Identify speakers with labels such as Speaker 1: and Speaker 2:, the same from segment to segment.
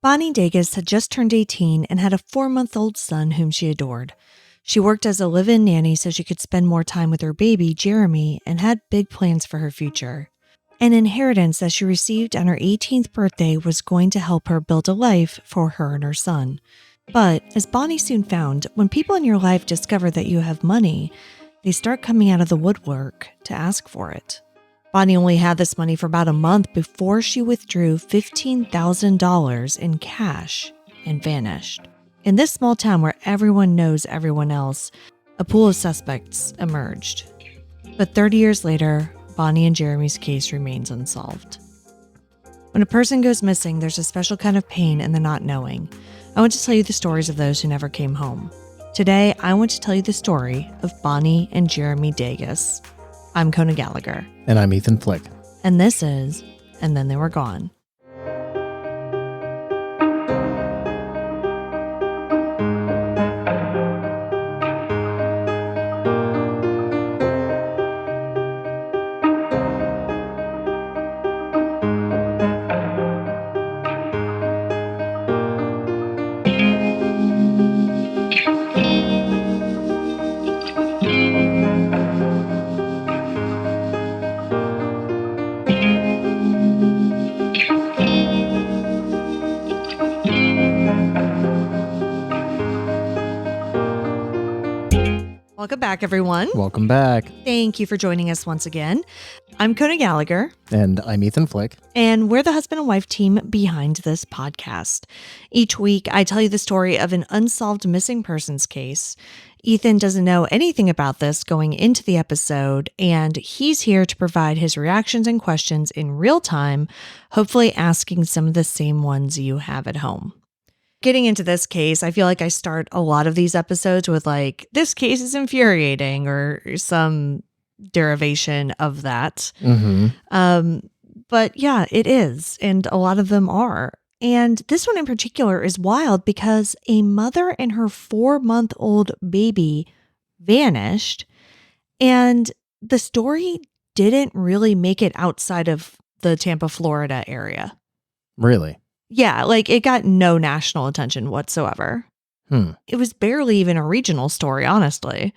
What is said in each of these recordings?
Speaker 1: Bonnie Dages had just turned 18 and had a 4-month-old son whom she adored. She worked as a live-in nanny so she could spend more time with her baby, Jeremy, and had big plans for her future. An inheritance that she received on her 18th birthday was going to help her build a life for her and her son. But, as Bonnie soon found, when people in your life discover that you have money, they start coming out of the woodwork to ask for it. Bonnie only had this money for about a month before she withdrew $15,000 in cash and vanished. In this small town where everyone knows everyone else, a pool of suspects emerged. But 30 years later, Bonnie and Jeremy's case remains unsolved. When a person goes missing, there's a special kind of pain in the not knowing. I want to tell you the stories of those who never came home. Today, I want to tell you the story of Bonnie and Jeremy Dages. I'm Kona Gallagher.
Speaker 2: And I'm Ethan Flick.
Speaker 1: And this is And Then They Were Gone. Welcome back, everyone.
Speaker 2: Welcome back.
Speaker 1: Thank you for joining us once again. I'm Kona Gallagher.
Speaker 2: And I'm Ethan Flick.
Speaker 1: And we're the husband and wife team behind this podcast. Each week, I tell you the story of an unsolved missing persons case. Ethan doesn't know anything about this going into the episode, and he's here to provide his reactions and questions in real time, hopefully asking some of the same ones you have at home. Getting into this case, I feel like I start a lot of these episodes with like, this case is infuriating or some derivation of that. But yeah, it is. And a lot of them are. And this one in particular is wild because a mother and her 4-month-old baby vanished. And the story didn't really make it outside of the Tampa, Florida area.
Speaker 2: Really?
Speaker 1: Yeah, like it got no national attention whatsoever. It was barely even a regional story, honestly.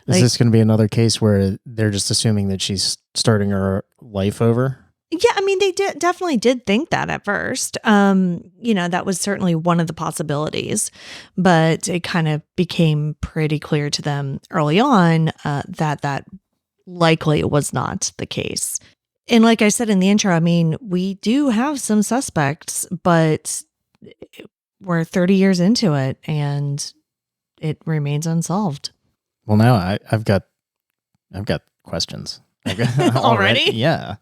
Speaker 2: Is this going to be another case where they're just assuming that she's starting her life over?
Speaker 1: Yeah, I mean, they definitely did think that at first. That was certainly one of the possibilities, but it kind of became pretty clear to them early on that likely was not the case. And like I said in the intro, I mean, we do have some suspects, but we're 30 years into it and it remains unsolved.
Speaker 2: Well, now I've got questions.
Speaker 1: Already?
Speaker 2: Yeah.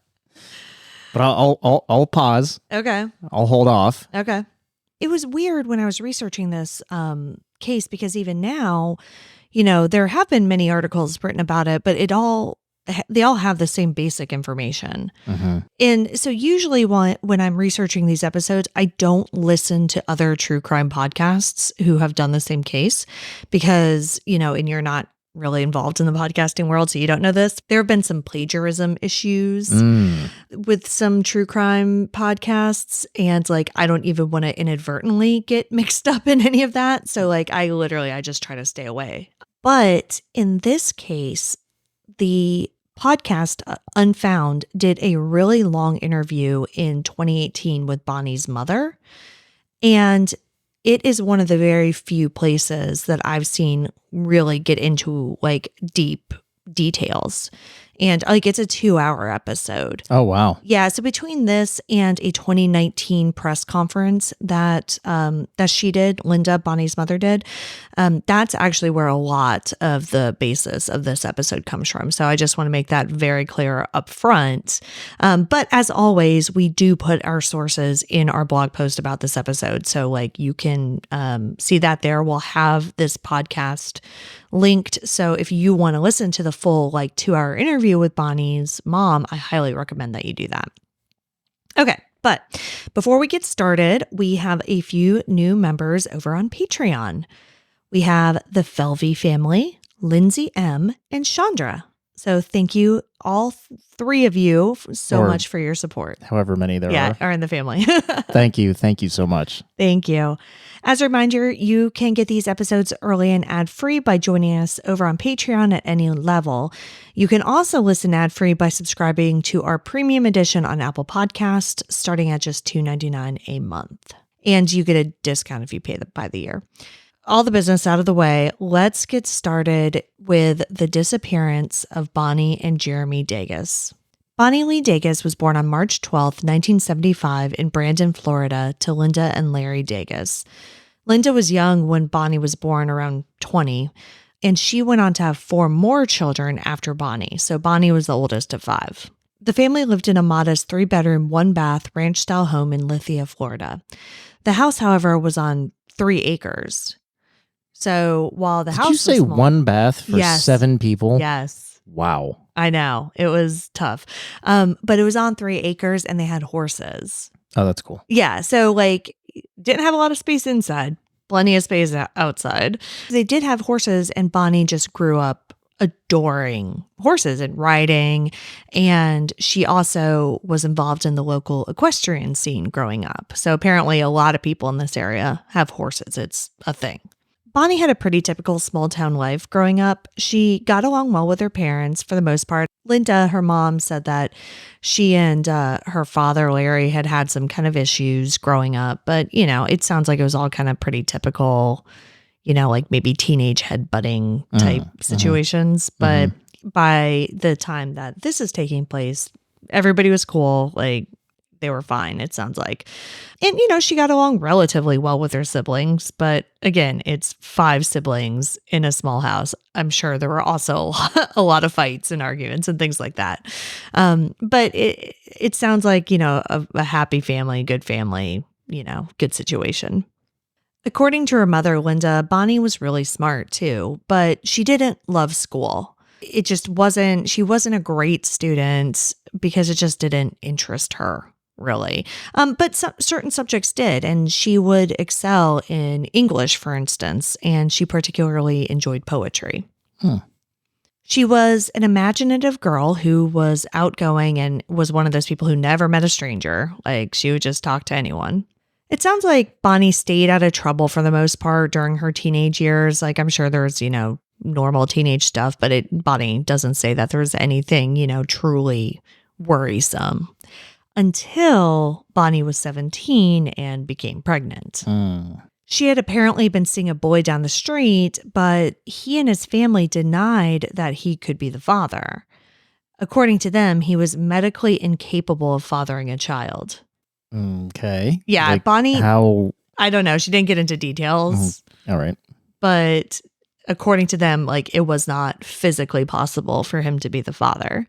Speaker 2: But I'll pause.
Speaker 1: Okay.
Speaker 2: I'll hold off.
Speaker 1: Okay. It was weird when I was researching this case because even now, there have been many articles written about it, but they all have the same basic information. And so usually when I'm researching these episodes, I don't listen to other true crime podcasts who have done the same case because, and you're not really involved in the podcasting world, so you don't know this. There have been some plagiarism issues with some true crime podcasts. And I don't even want to inadvertently get mixed up in any of that. So I just try to stay away. But in this case, the podcast Unfound did a really long interview in 2018 with Bonnie's mother. And it is one of the very few places that I've seen really get into deep details. And it's a 2-hour episode.
Speaker 2: Oh, wow.
Speaker 1: Yeah. So between this and a 2019 press conference that she did, Linda, Bonnie's mother did, that's actually where a lot of the basis of this episode comes from. So I just want to make that very clear up front. But as always, we do put our sources in our blog post about this episode. So you can see that there. We'll have this podcast linked. So if you want to listen to the full 2-hour interview with Bonnie's mom, I highly recommend that you do that. Okay, but before we get started, we have a few new members over on Patreon. We have the Felvey family, Lindsay M, and Chandra. So thank you, all three of you, so
Speaker 2: Or
Speaker 1: much for your support.
Speaker 2: However many there
Speaker 1: Yeah,
Speaker 2: are.
Speaker 1: are in the family.
Speaker 2: Thank you. Thank you so much.
Speaker 1: Thank you. As a reminder, you can get these episodes early and ad-free by joining us over on Patreon at any level. You can also listen ad-free by subscribing to our premium edition on Apple Podcasts, starting at just $2.99 a month. And you get a discount if you pay by the year. All the business out of the way, let's get started with the disappearance of Bonnie and Jeremy Dages. Bonnie Lee Dages was born on March 12, 1975 in Brandon, Florida to Linda and Larry Dages. Linda was young when Bonnie was born, around 20, and she went on to have 4 more children after Bonnie, so Bonnie was the oldest of 5. The family lived in a modest 3-bedroom, 1-bath ranch-style home in Lithia, Florida. The house, however, was on 3 acres. So while the
Speaker 2: Did
Speaker 1: house
Speaker 2: you say
Speaker 1: was small,
Speaker 2: 1 bath for
Speaker 1: Yes.
Speaker 2: 7 people?
Speaker 1: Yes,
Speaker 2: Wow.
Speaker 1: I know. It was tough. But it was on 3 acres and they had horses.
Speaker 2: Oh, that's cool.
Speaker 1: Yeah. So like didn't have a lot of space inside, plenty of space outside. They did have horses and Bonnie just grew up adoring horses and riding. And she also was involved in the local equestrian scene growing up. So apparently a lot of people in this area have horses. It's a thing. Bonnie had a pretty typical small town life growing up. She got along well with her parents for the most part. Linda, her mom, said that she and her father, Larry, had some kind of issues growing up. But, it sounds like it was all kind of pretty typical, like maybe teenage headbutting type situations. But by the time that this is taking place, everybody was cool. Like, they were fine, it sounds like. And, she got along relatively well with her siblings. But again, it's 5 siblings in a small house. I'm sure there were also a lot of fights and arguments and things like that. But it sounds like, a happy family, good family, good situation. According to her mother, Linda, Bonnie was really smart too, but she didn't love school. It just she wasn't a great student because it just didn't interest her. Really. But certain subjects did, and she would excel in English, for instance, and she particularly enjoyed poetry. She was an imaginative girl who was outgoing and was one of those people who never met a stranger. Like, she would just talk to anyone. It sounds like Bonnie stayed out of trouble for the most part during her teenage years. Like, I'm sure there's, normal teenage stuff, but Bonnie doesn't say that there's anything, truly worrisome. Until Bonnie was 17 and became pregnant. She had apparently been seeing a boy down the street, but he and his family denied that he could be the father. According to them, he was medically incapable of fathering a child.
Speaker 2: Okay.
Speaker 1: Yeah,
Speaker 2: like
Speaker 1: Bonnie,
Speaker 2: how?
Speaker 1: I don't know. She didn't get into details.
Speaker 2: All right.
Speaker 1: But according to them, like, it was not physically possible for him to be the father.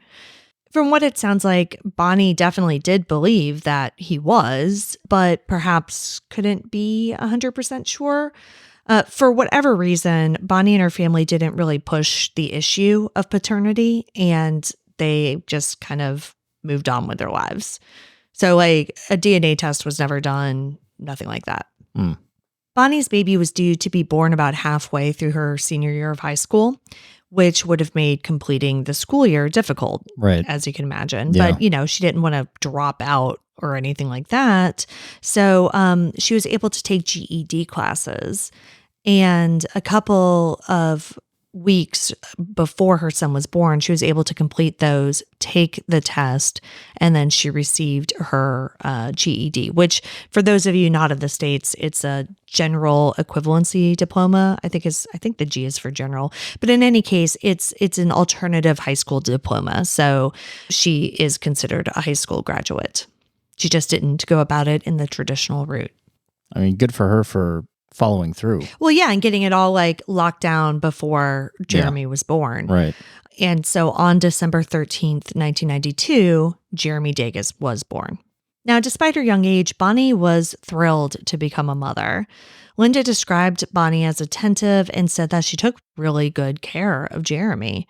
Speaker 1: From what it sounds like, Bonnie definitely did believe that he was, but perhaps couldn't be 100% sure. For whatever reason, Bonnie and her family didn't really push the issue of paternity, and they just kind of moved on with their lives. So, like, a DNA test was never done, nothing like that. Bonnie's baby was due to be born about halfway through her senior year of high school, which would have made completing the school year difficult,
Speaker 2: Right.
Speaker 1: as you can imagine.
Speaker 2: Yeah.
Speaker 1: But, she didn't want to drop out or anything like that. So she was able to take GED classes. And a couple of weeks before her son was born, she was able to complete those, take the test, and then she received her GED, which, for those of you not in the States, it's a general equivalency diploma. I think the G is for general, but in any case, it's an alternative high school diploma. So she is considered a high school graduate. She just didn't go about it in the traditional route.
Speaker 2: I mean, good for her for following through.
Speaker 1: Well, yeah, and getting it all like locked down before Jeremy was born.
Speaker 2: Right.
Speaker 1: And so on December 13th, 1992, Jeremy Dages was born. Now, despite her young age, Bonnie was thrilled to become a mother. Linda described Bonnie as attentive and said that she took really good care of Jeremy.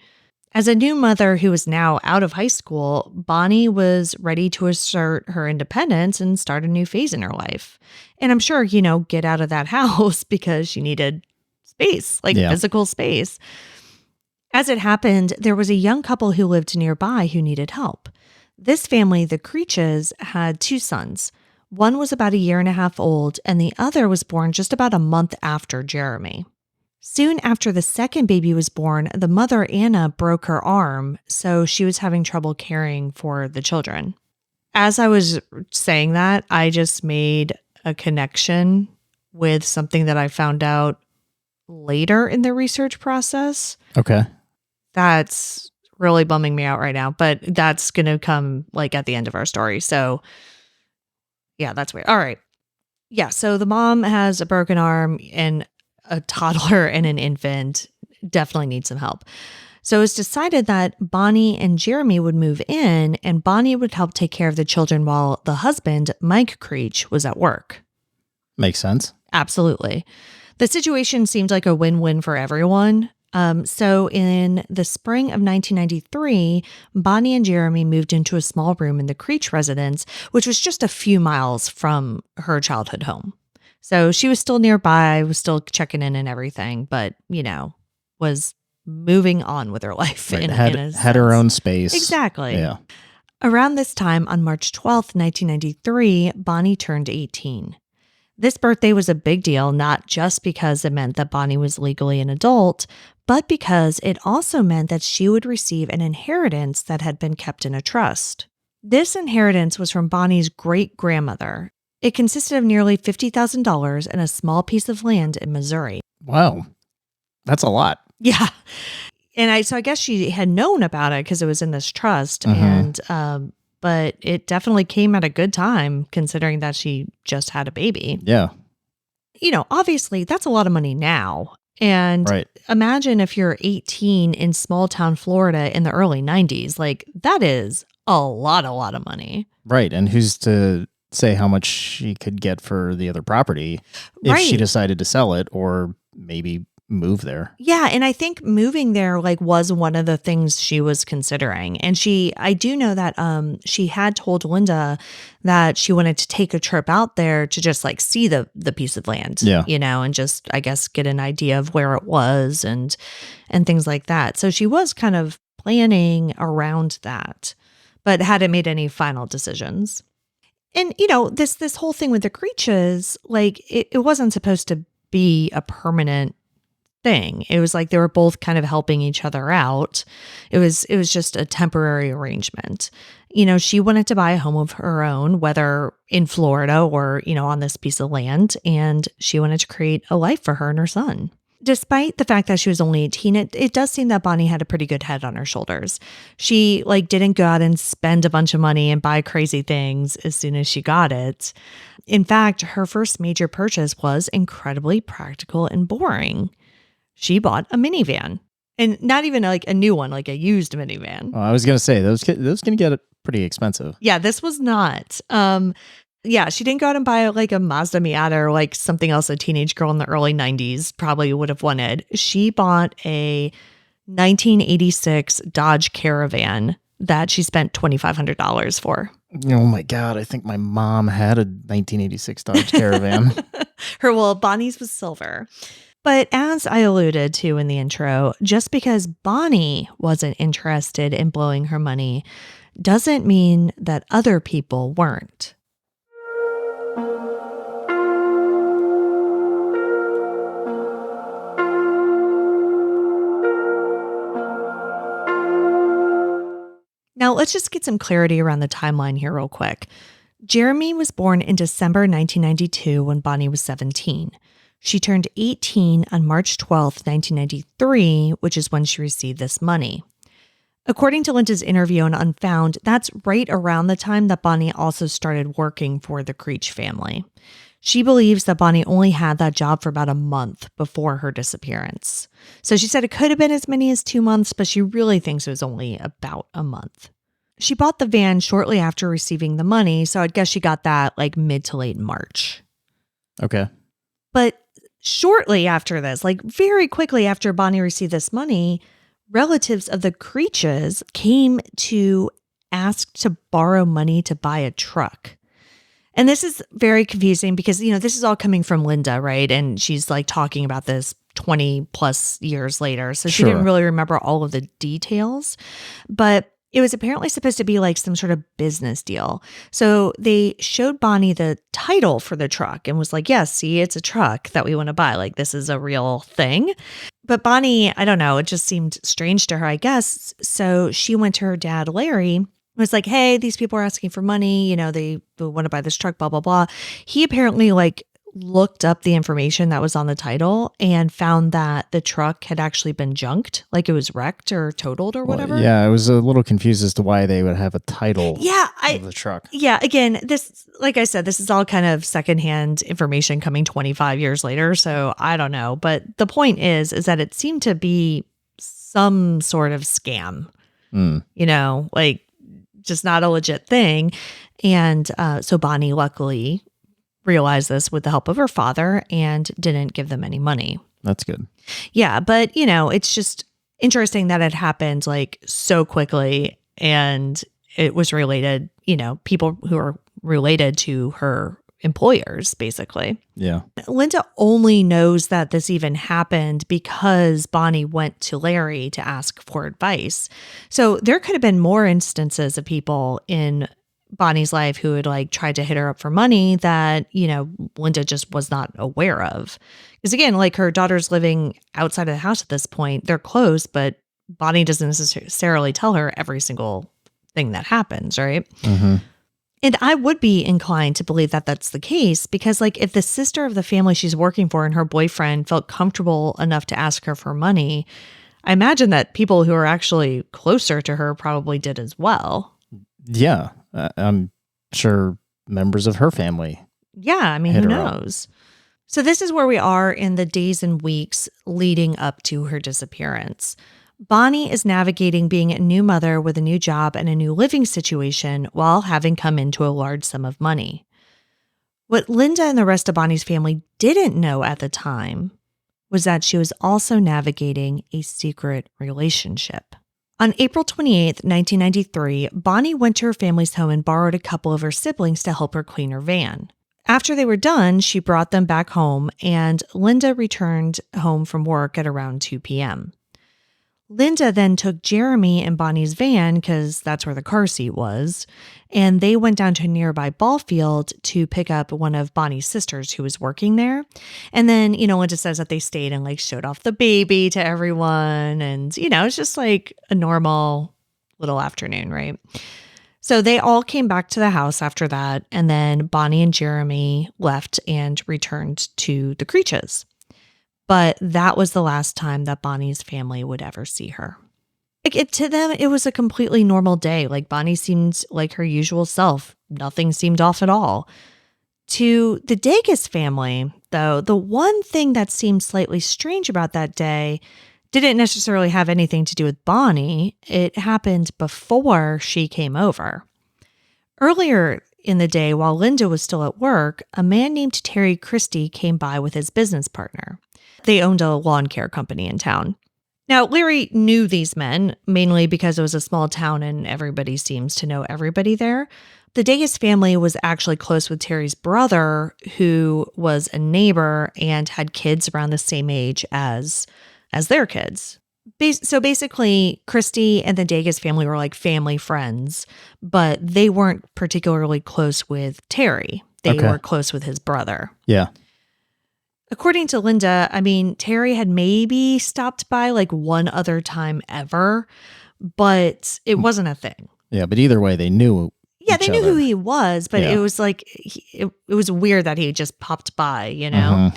Speaker 1: As a new mother who was now out of high school, Bonnie was ready to assert her independence and start a new phase in her life. And I'm sure, get out of that house because she needed space, physical space. As it happened, there was a young couple who lived nearby who needed help. This family, the Creeches, had 2 sons. One was about a year and a half old, and the other was born just about a month after Jeremy. Soon after the second baby was born, the mother, Anna, broke her arm, so she was having trouble caring for the children. As I was saying that, I just made a connection with something that I found out later in the research process.
Speaker 2: Okay.
Speaker 1: That's really bumming me out right now, but that's going to come like at the end of our story. So yeah, that's weird. All right. Yeah. So the mom has a broken arm and a toddler and an infant, definitely need some help. So it was decided that Bonnie and Jeremy would move in and Bonnie would help take care of the children while the husband, Mike Creech, was at work.
Speaker 2: Makes sense.
Speaker 1: Absolutely. The situation seemed like a win-win for everyone. So in the spring of 1993, Bonnie and Jeremy moved into a small room in the Creech residence, which was just a few miles from her childhood home. So she was still nearby, was still checking in and everything, but, was moving on with her life.
Speaker 2: Right.
Speaker 1: In
Speaker 2: Had
Speaker 1: a
Speaker 2: her
Speaker 1: sense.
Speaker 2: own space.
Speaker 1: Exactly.
Speaker 2: Yeah.
Speaker 1: Around this time, on March 12th, 1993, Bonnie turned 18. This birthday was a big deal, not just because it meant that Bonnie was legally an adult, but because it also meant that she would receive an inheritance that had been kept in a trust. This inheritance was from Bonnie's great-grandmother. It consisted of nearly $50,000 and a small piece of land in Missouri.
Speaker 2: Wow. That's a lot.
Speaker 1: Yeah. And I guess she had known about it because it was in this trust. And but it definitely came at a good time considering that she just had a baby.
Speaker 2: Yeah.
Speaker 1: Obviously that's a lot of money now. And
Speaker 2: Right.
Speaker 1: imagine if you're 18 in small town Florida in the early 90s. Like that is a lot of money.
Speaker 2: Right. And who's to say how much she could get for the other property if she decided to sell it or maybe move there?
Speaker 1: Yeah, and I think moving there was one of the things she was considering. And I do know that she had told Linda that she wanted to take a trip out there to just see the piece of land.
Speaker 2: Yeah.
Speaker 1: And just I guess get an idea of where it was and things like that. So she was kind of planning around that, but hadn't made any final decisions. And this whole thing with the Creeches, it wasn't supposed to be a permanent thing. It was they were both kind of helping each other out. It was just a temporary arrangement. She wanted to buy a home of her own, whether in Florida or, on this piece of land, and she wanted to create a life for her and her son. Despite the fact that she was only 18, it does seem that Bonnie had a pretty good head on her shoulders. She didn't go out and spend a bunch of money and buy crazy things as soon as she got it. In fact, her first major purchase was incredibly practical and boring. She bought a minivan, and not even a new one, a used minivan.
Speaker 2: Well, I was going to say those can get pretty expensive.
Speaker 1: Yeah, this was not. Yeah, she didn't go out and buy a Mazda Miata or something else a teenage girl in the early 90s probably would have wanted. She bought a 1986 Dodge Caravan that she spent $2,500 for.
Speaker 2: Oh my God, I think my mom had a 1986 Dodge Caravan.
Speaker 1: Bonnie's was silver. But as I alluded to in the intro, just because Bonnie wasn't interested in blowing her money doesn't mean that other people weren't. Now, let's just get some clarity around the timeline here real quick. Jeremy was born in December 1992 when Bonnie was 17. She turned 18 on March 12th, 1993, which is when she received this money. According to Linda's interview on Unfound, that's right around the time that Bonnie also started working for the Creech family. She believes that Bonnie only had that job for about a month before her disappearance. So she said it could have been as many as 2 months, but she really thinks it was only about a month. She bought the van shortly after receiving the money, so I'd guess she got that mid to late March.
Speaker 2: Okay.
Speaker 1: But shortly after this, very quickly after Bonnie received this money, relatives of the Creeches came to ask to borrow money to buy a truck. And this is very confusing because, this is all coming from Linda, right? And she's talking about this 20 plus years later. So she
Speaker 2: Sure.
Speaker 1: didn't really remember all of the details, but it was apparently supposed to be like some sort of business deal. So they showed Bonnie the title for the truck and was like, yes, see, it's a truck that we want to buy. Like, this is a real thing. But Bonnie, I don't know, it just seemed strange to her, I guess. So she went to her dad, Larry, was like, hey, these people are asking for money. You know, they want to buy this truck, blah, blah, blah. He apparently looked up the information that was on the title and found that the truck had actually been junked, like it was wrecked or totaled or whatever.
Speaker 2: Well, yeah, I was a little confused as to why they would have a title of the truck.
Speaker 1: Yeah, again, this, like I said, this is all kind of secondhand information coming 25 years later, so I don't know. But the point is that it seemed to be some sort of scam, you know, like just not a legit thing. And so Bonnie luckily realized this with the help of her father and didn't give them any money.
Speaker 2: That's good.
Speaker 1: Yeah, but you know, it's just interesting that it happened like so quickly and it was related, you know, people who are related to her employers, basically.
Speaker 2: Yeah.
Speaker 1: Linda only knows that this even happened because Bonnie went to Larry to ask for advice. So there could have been more instances of people in Bonnie's life who had like tried to hit her up for money that, you know, Linda just was not aware of. Because again, like her daughter's living outside of the house at this point. They're close, but Bonnie doesn't necessarily tell her every single thing that happens, right?
Speaker 2: Mm-hmm.
Speaker 1: And I would be inclined to believe that that's the case because like if the sister of the family she's working for and her boyfriend felt comfortable enough to ask her for money, I imagine that people who are actually closer to her probably did as well.
Speaker 2: Yeah. I'm sure members of her family.
Speaker 1: Yeah, I mean, who knows? So this is where we are in the days and weeks leading up to her disappearance. Bonnie is navigating being a new mother with a new job and a new living situation while having come into a large sum of money. What Linda and the rest of Bonnie's family didn't know at the time was that she was also navigating a secret relationship. On April 28th, 1993, Bonnie went to her family's home and borrowed a couple of her siblings to help her clean her van. After they were done, she brought them back home, and Linda returned home from work at around 2 p.m. Linda then took Jeremy in Bonnie's van, because that's where the car seat was, and they went down to a nearby ball field to pick up one of Bonnie's sisters who was working there. And then, you know, Linda says that they stayed and like showed off the baby to everyone. And, you know, it's just like a normal little afternoon, right? So they all came back to the house after that. And then Bonnie and Jeremy left and returned to the Creeches. But that was the last time that Bonnie's family would ever see her. To them, it was a completely normal day. Like Bonnie seemed like her usual self. Nothing seemed off at all. To the Dages family, though, the one thing that seemed slightly strange about that day didn't necessarily have anything to do with Bonnie. It happened before she came over. Earlier in the day, while Linda was still at work, a man named Terry Christie came by with his business partner. They owned a lawn care company in town. Now, Larry knew these men, mainly because it was a small town and everybody seems to know everybody there. The Dages family was actually close with Terry's brother, who was a neighbor and had kids around the same age as their kids. So basically, Christy and the Dages family were like family friends, but they weren't particularly close with Terry. They were close with his brother.
Speaker 2: Yeah.
Speaker 1: According to Linda, I mean, Terry had maybe stopped by like one other time ever, but it wasn't a thing.
Speaker 2: Yeah, but either way, they knew.
Speaker 1: Yeah, they knew who he was, but it was like, it was weird that he just popped by, you know?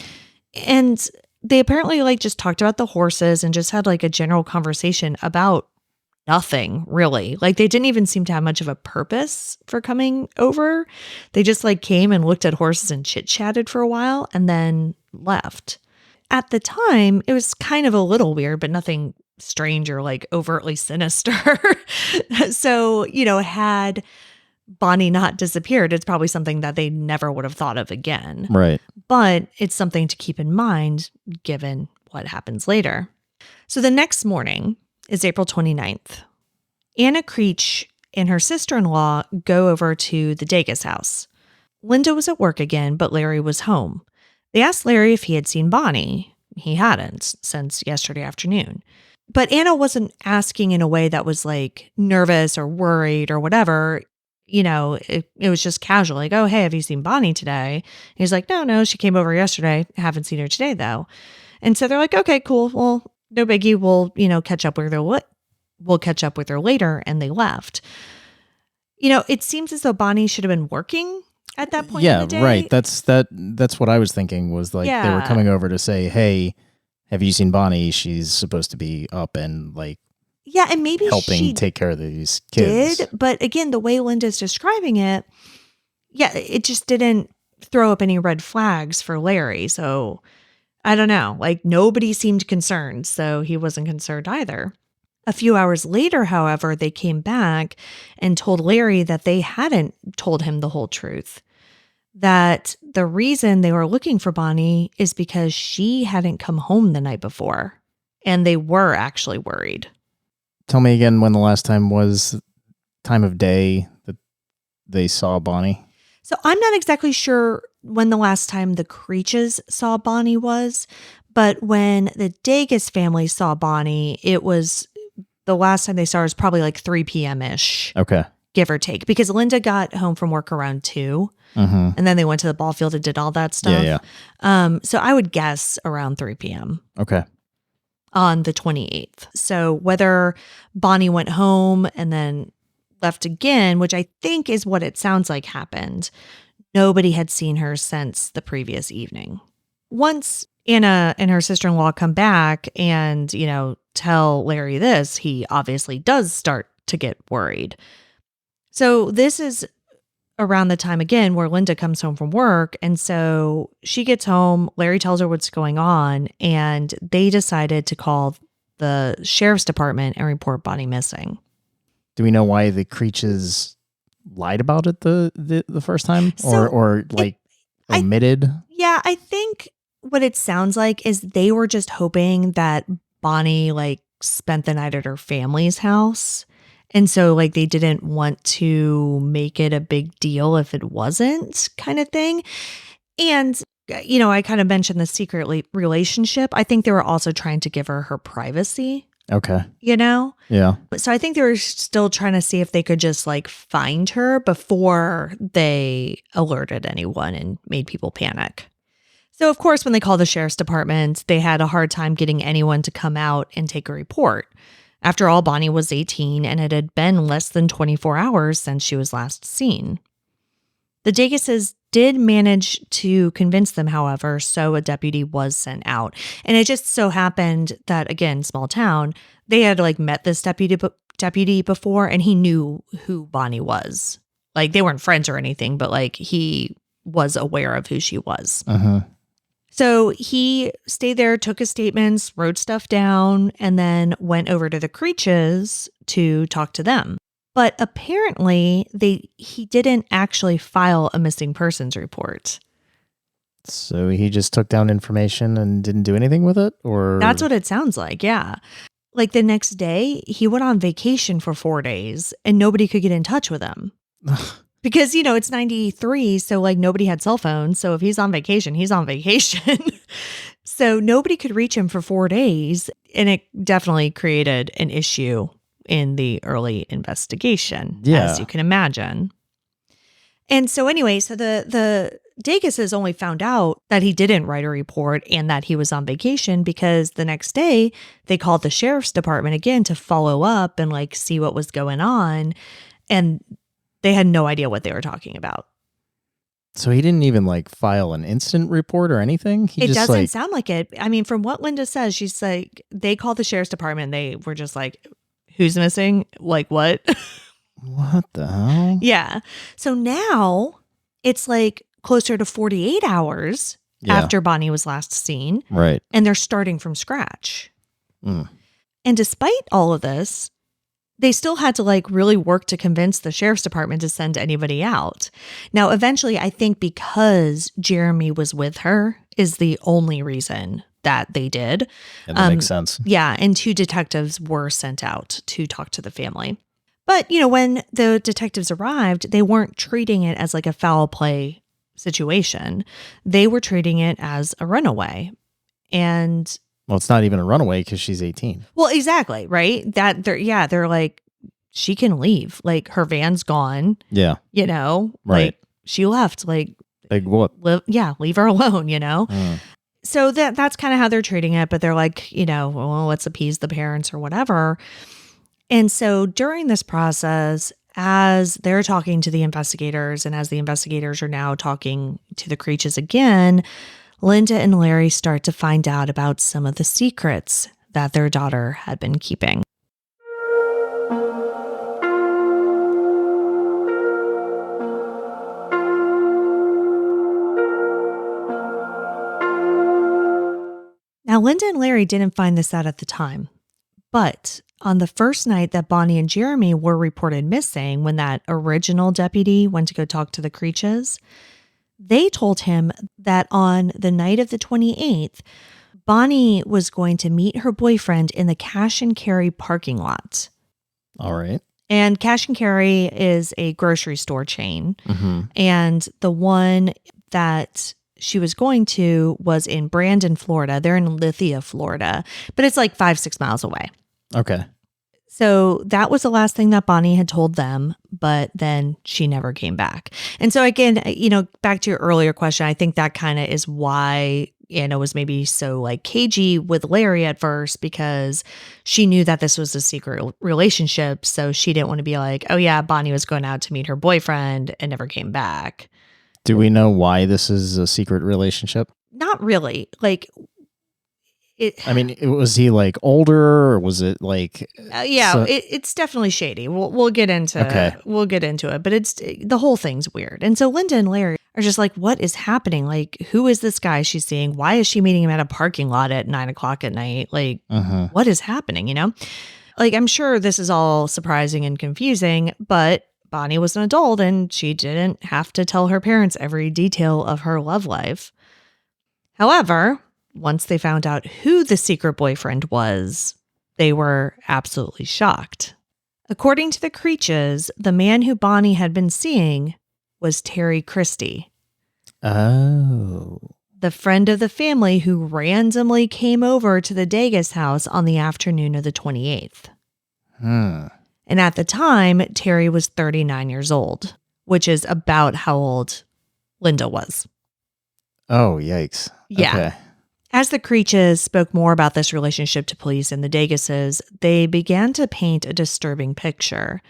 Speaker 1: And they apparently like just talked about the horses and just had like a general conversation about nothing really. Like they didn't even seem to have much of a purpose for coming over. They just like came and looked at horses and chit-chatted for a while and then left. At the time, it was kind of a little weird, but nothing strange or like overtly sinister. So, you know, had Bonnie not disappeared, it's probably something that they never would have thought of again.
Speaker 2: Right.
Speaker 1: But it's something to keep in mind given what happens later. So the next morning is April 29th. Anna Creech and her sister-in-law go over to the Dages house. Linda was at work again, but Larry was home. They asked Larry if he had seen Bonnie. he hadn't since yesterday afternoon. But Anna wasn't asking in a way that was like nervous or worried or whatever. It was just casual, like, oh, hey, have you seen Bonnie today? And he's like, no, she came over yesterday. Haven't seen her today, though. And so they're like, okay, cool. Well, no biggie. We'll, catch up with her. We'll catch up with her later. And they left. It seems as though Bonnie should have been working at that point in the day.
Speaker 2: Yeah, right. That's what I was thinking was like they were coming over to say, hey, have you seen Bonnie? She's supposed to be up and like
Speaker 1: and maybe
Speaker 2: helping take care of these kids.
Speaker 1: But again, the way Linda's describing it, it just didn't throw up any red flags for Larry. So I don't know, like nobody seemed concerned. So he wasn't concerned either. A few hours later, however, they came back and told Larry that they hadn't told him the whole truth. That the reason they were looking for Bonnie is because she hadn't come home the night before. And they were actually worried.
Speaker 2: Tell me again when the last time was, time of day that they saw Bonnie.
Speaker 1: So I'm not exactly sure when the last time the Creeches saw Bonnie was, but when the Dages family saw Bonnie, it was the last time they saw her was probably like 3 p.m.-ish.
Speaker 2: Okay.
Speaker 1: Give or take, because Linda got home from work around 2, and then they went to the ball field and did all that stuff.
Speaker 2: Yeah.
Speaker 1: So I would guess around 3 p.m.
Speaker 2: Okay.
Speaker 1: On the 28th. So whether Bonnie went home and then left again, which I think is what it sounds like happened, nobody had seen her since the previous evening. Once Anna and her sister-in-law come back and, tell Larry this, he obviously does start to get worried. So this is around the time again where Linda comes home from work. And so she gets home, Larry tells her what's going on, and they decided to call the sheriff's department and report Bonnie missing.
Speaker 2: Do we know why the Creeches lied about it the first time? Or omitted?
Speaker 1: I think what it sounds like is they were just hoping that Bonnie spent the night at her family's house. And so they didn't want to make it a big deal if it wasn't, kind of thing. And, I kind of mentioned the secret relationship. I think they were also trying to give her privacy.
Speaker 2: Okay.
Speaker 1: Yeah.
Speaker 2: So
Speaker 1: I think they were still trying to see if they could just find her before they alerted anyone and made people panic. So, of course, when they called the sheriff's department, they had a hard time getting anyone to come out and take a report. After all, Bonnie was 18 and it had been less than 24 hours since she was last seen. The Dageses did manage to convince them, however, so a deputy was sent out. And it just so happened that, again, small town, they had met this deputy before, and he knew who Bonnie was. They weren't friends or anything, but he was aware of who she was.
Speaker 2: Uh-huh.
Speaker 1: So he stayed there, took his statements, wrote stuff down, and then went over to the Creeches to talk to them. But apparently, he didn't actually file a missing persons report.
Speaker 2: So he just took down information and didn't do anything with it? Or
Speaker 1: that's what it sounds like, yeah. The next day, he went on vacation for 4 days, and nobody could get in touch with him. Because, it's 93, so nobody had cell phones. So if he's on vacation, he's on vacation. So nobody could reach him for 4 days. And it definitely created an issue in the early investigation, as you can imagine. And so anyway, so the Dageses only found out that he didn't write a report and that he was on vacation because the next day they called the sheriff's department again to follow up and see what was going on. And they had no idea what they were talking about.
Speaker 2: So he didn't even like file an incident report or anything?
Speaker 1: It doesn't sound like it. I mean, from what Linda says, she's like, they called the sheriff's department and they were just like, who's missing? Like what?
Speaker 2: What the hell?
Speaker 1: Yeah. So now it's like closer to 48 hours after Bonnie was last seen.
Speaker 2: Right.
Speaker 1: And they're starting from scratch.
Speaker 2: Mm.
Speaker 1: And despite all of this, they still had to like really work to convince the sheriff's department to send anybody out. Now, eventually, I think because Jeremy was with her is the only reason that they did.
Speaker 2: And that makes sense.
Speaker 1: Yeah. And 2 detectives were sent out to talk to the family. But, you know, when the detectives arrived, they weren't treating it as like a foul play situation. They were treating it as a runaway. And
Speaker 2: well, it's not even a runaway because she's 18.
Speaker 1: Well, exactly, right? They're like, she can leave. Like, her van's gone.
Speaker 2: Yeah.
Speaker 1: Right. Like, she left. Like,
Speaker 2: big whoop.
Speaker 1: Leave her alone, So that's kind of how they're treating it. But they're like, well, let's appease the parents or whatever. And so during this process, as they're talking to the investigators and as the investigators are now talking to the Creeches again, Linda and Larry start to find out about some of the secrets that their daughter had been keeping. Now, Linda and Larry didn't find this out at the time, but on the first night that Bonnie and Jeremy were reported missing, when that original deputy went to go talk to the Creeches, they told him that on the night of the 28th, Bonnie was going to meet her boyfriend in the Cash and Carry parking lot.
Speaker 2: All right.
Speaker 1: And Cash and Carry is a grocery store chain.
Speaker 2: Mm-hmm.
Speaker 1: And the one that she was going to was in Brandon, Florida. They're in Lithia, Florida, but it's like 5-6 miles away.
Speaker 2: Okay.
Speaker 1: So that was the last thing that Bonnie had told them, but then she never came back. And so again, back to your earlier question, I think that kind of is why Anna was maybe so like cagey with Larry at first, because she knew that this was a secret relationship. So she didn't want to be like, oh yeah, Bonnie was going out to meet her boyfriend and never came back.
Speaker 2: Do we know why this is a secret relationship?
Speaker 1: Not really. Like,
Speaker 2: was he like older, or was it like?
Speaker 1: It's definitely shady. We'll get into it, but it's the whole thing's weird. And so Linda and Larry are just like, what is happening? Like, who is this guy she's seeing? Why is she meeting him at a parking lot at 9:00 at night? Like, what is happening? Like, I'm sure this is all surprising and confusing, but Bonnie was an adult and she didn't have to tell her parents every detail of her love life. However, once they found out who the secret boyfriend was, they were absolutely shocked. According to the Creeches, the man who Bonnie had been seeing was Terry Christie.
Speaker 2: Oh.
Speaker 1: The friend of the family who randomly came over to the Dages house on the afternoon of the 28th. And at the time, Terry was 39 years old, which is about how old Linda was.
Speaker 2: Oh, yikes.
Speaker 1: Yeah.
Speaker 2: Okay.
Speaker 1: As the Creeches spoke more about this relationship to police and the Dageses, they began to paint a disturbing picture.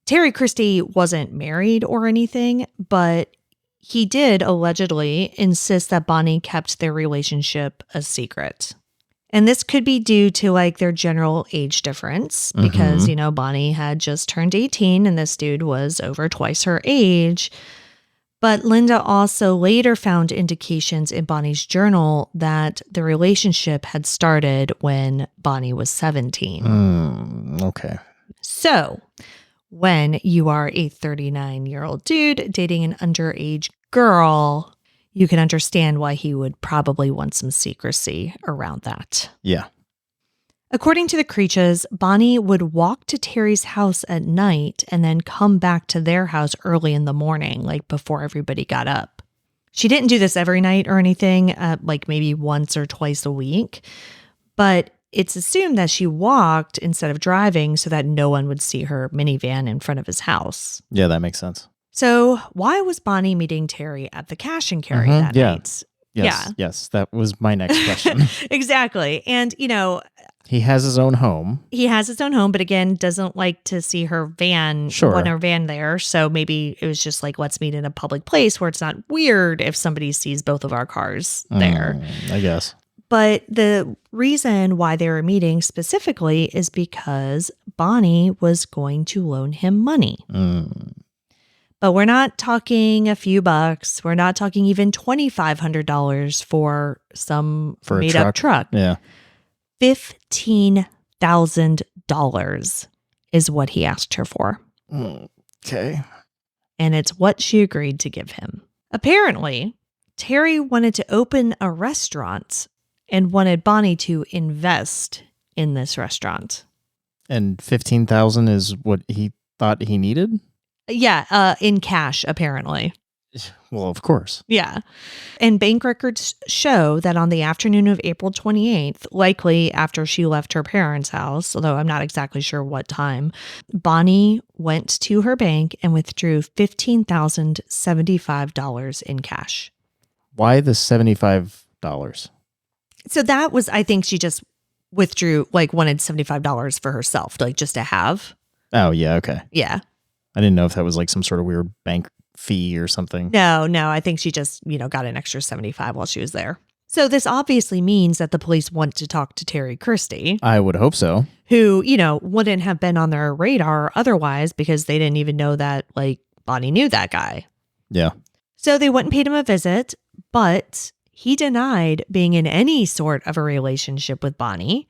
Speaker 1: Terry Christie wasn't married or anything, but he did allegedly insist that Bonnie kept their relationship a secret. And this could be due to like their general age difference because, Bonnie had just turned 18 and this dude was over twice her age. But Linda also later found indications in Bonnie's journal that the relationship had started when Bonnie was 17.
Speaker 2: Okay.
Speaker 1: So when you are a 39-year-old dude dating an underage girl, you can understand why he would probably want some secrecy around that.
Speaker 2: Yeah.
Speaker 1: According to the Creeches, Bonnie would walk to Terry's house at night and then come back to their house early in the morning, like before everybody got up. She didn't do this every night or anything, like maybe once or twice a week, but it's assumed that she walked instead of driving so that no one would see her minivan in front of his house.
Speaker 2: Yeah, that makes sense.
Speaker 1: So why was Bonnie meeting Terry at the Cash and Carry that night?
Speaker 2: Yes, that was my next question.
Speaker 1: Exactly. And,
Speaker 2: he has his own home.
Speaker 1: But again, doesn't like to see her van, her van there. So maybe it was just like, let's meet in a public place where it's not weird if somebody sees both of our cars there.
Speaker 2: I guess.
Speaker 1: But the reason why they were meeting specifically is because Bonnie was going to loan him money. But we're not talking a few bucks. We're not talking even $2,500 for some made-up truck.
Speaker 2: Yeah.
Speaker 1: $15,000 is what he asked her for.
Speaker 2: Okay.
Speaker 1: And it's what she agreed to give him. Apparently, Terry wanted to open a restaurant and wanted Bonnie to invest in this restaurant.
Speaker 2: And $15,000 is what he thought he needed?
Speaker 1: Yeah, in cash, apparently.
Speaker 2: Well, of course.
Speaker 1: Yeah. And bank records show that on the afternoon of April 28th, likely after she left her parents' house, although I'm not exactly sure what time, Bonnie went to her bank and withdrew $15,075 in cash.
Speaker 2: Why the $75?
Speaker 1: So that was, I think she just withdrew, like wanted $75 for herself, like just to have.
Speaker 2: Oh, yeah. Okay.
Speaker 1: Yeah.
Speaker 2: I didn't know if that was like some sort of weird bank fee or something.
Speaker 1: No, I think she just, got an extra 75 while she was there. So this obviously means that the police want to talk to Terry Christie.
Speaker 2: I would hope so.
Speaker 1: Who, wouldn't have been on their radar otherwise because they didn't even know that, like, Bonnie knew that guy.
Speaker 2: Yeah.
Speaker 1: So they went and paid him a visit, but he denied being in any sort of a relationship with Bonnie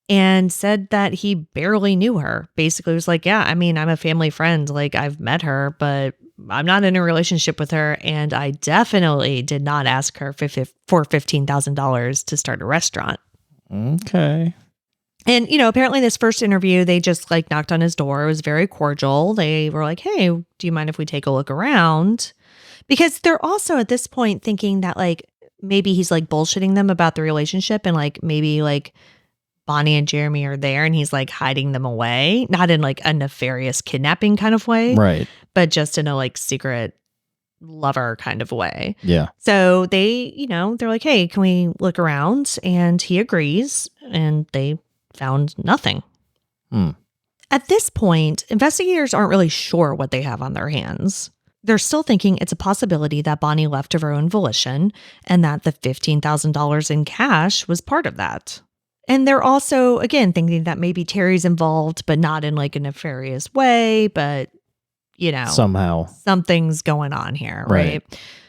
Speaker 1: and said that he barely knew her. Basically was like, yeah, I mean, I'm a family friend. Like, I've met her, but I'm not in a relationship with her. And I definitely did not ask her for $15,000 to start a restaurant.
Speaker 2: Okay.
Speaker 1: And, apparently this first interview, they just like knocked on his door. It was very cordial. They were like, hey, do you mind if we take a look around? Because they're also at this point thinking that like maybe he's like bullshitting them about the relationship and like maybe like Bonnie and Jeremy are there and he's like hiding them away, not in like a nefarious kidnapping kind of way,
Speaker 2: right?
Speaker 1: But just in a like secret lover kind of way.
Speaker 2: Yeah.
Speaker 1: So they, they're like, hey, can we look around? And he agrees and they found nothing. At this point, investigators aren't really sure what they have on their hands. They're still thinking it's a possibility that Bonnie left of her own volition and that the $15,000 in cash was part of that. And they're also, again, thinking that maybe Terry's involved, but not in like a nefarious way, but,
Speaker 2: somehow
Speaker 1: something's going on here, right?